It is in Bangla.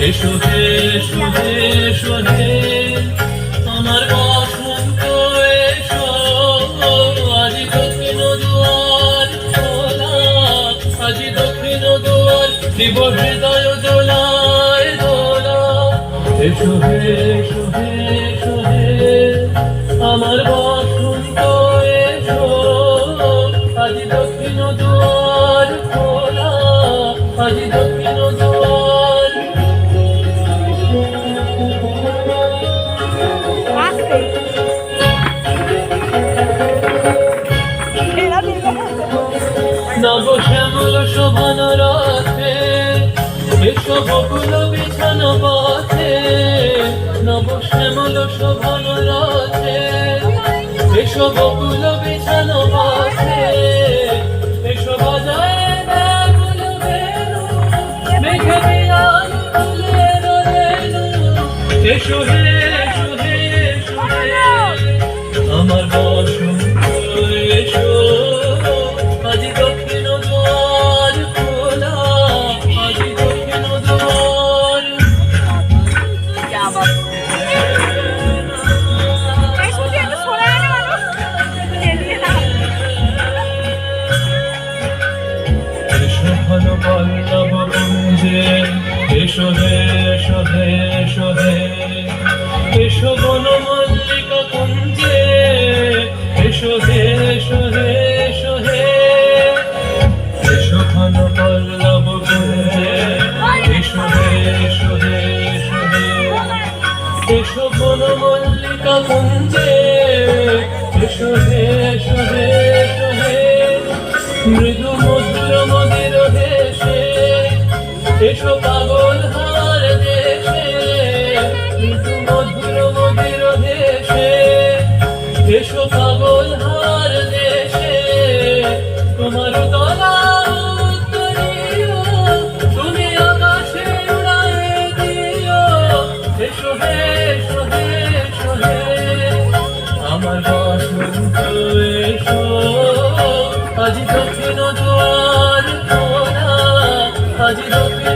এসো হে এসো হে এসো হে আমার বসন্ত এসো আজি দক্ষিণ দুয়ার খোলা আজি দক্ষিণ দুয়ার দিব হৃদয় দোলায় দোলা এসো হে এসো হে এসো হে আমার বসন্ত এসো আজি দক্ষিণ দুয়ার খোলা আজি দক্ষিণ দুয়ার নব শ্যামল শোভন রাতে এসো বকুল বিছানো পথে নব শ্যামল শোভন রাতে এসো বকুল বিছানো পথে এসো বাজায় ব্যাকুল বেণু মেঘে বিয়ান ফুলের রেণু এসো হে এসো হে এসো হে আমার বসন্ত এসো আজি দক্ষিণ দুয়ার খোলা আজি দক্ষিণ দুয়ার এসো ঘন পল্লব কুঞ্জে এসো হে এসো হে এসো হে এসো বন মল্লিকা কুঞ্জে এসো হে এসো হে এসো হে এসো ঘন পল্লব কুঞ্জে এসো হে এসো হে এসো হে এসো বন মল্লিকা কুঞ্জে এসো হে এসো হে এসো হে মৃদু মধুর মদির দেশে এসো পাগল হার দেশে মৃদু মধুর মদির দেশে এসো পাগল হার দেশে তোমার তলা উত্তরীয় তুমি আকাশে উড়ায়ে দিও এসো হে এসো হে এসো হে আমার বসন্ত এসো আজি দক্ষিণ দুয়ার খোলা আজি দক্ষিণ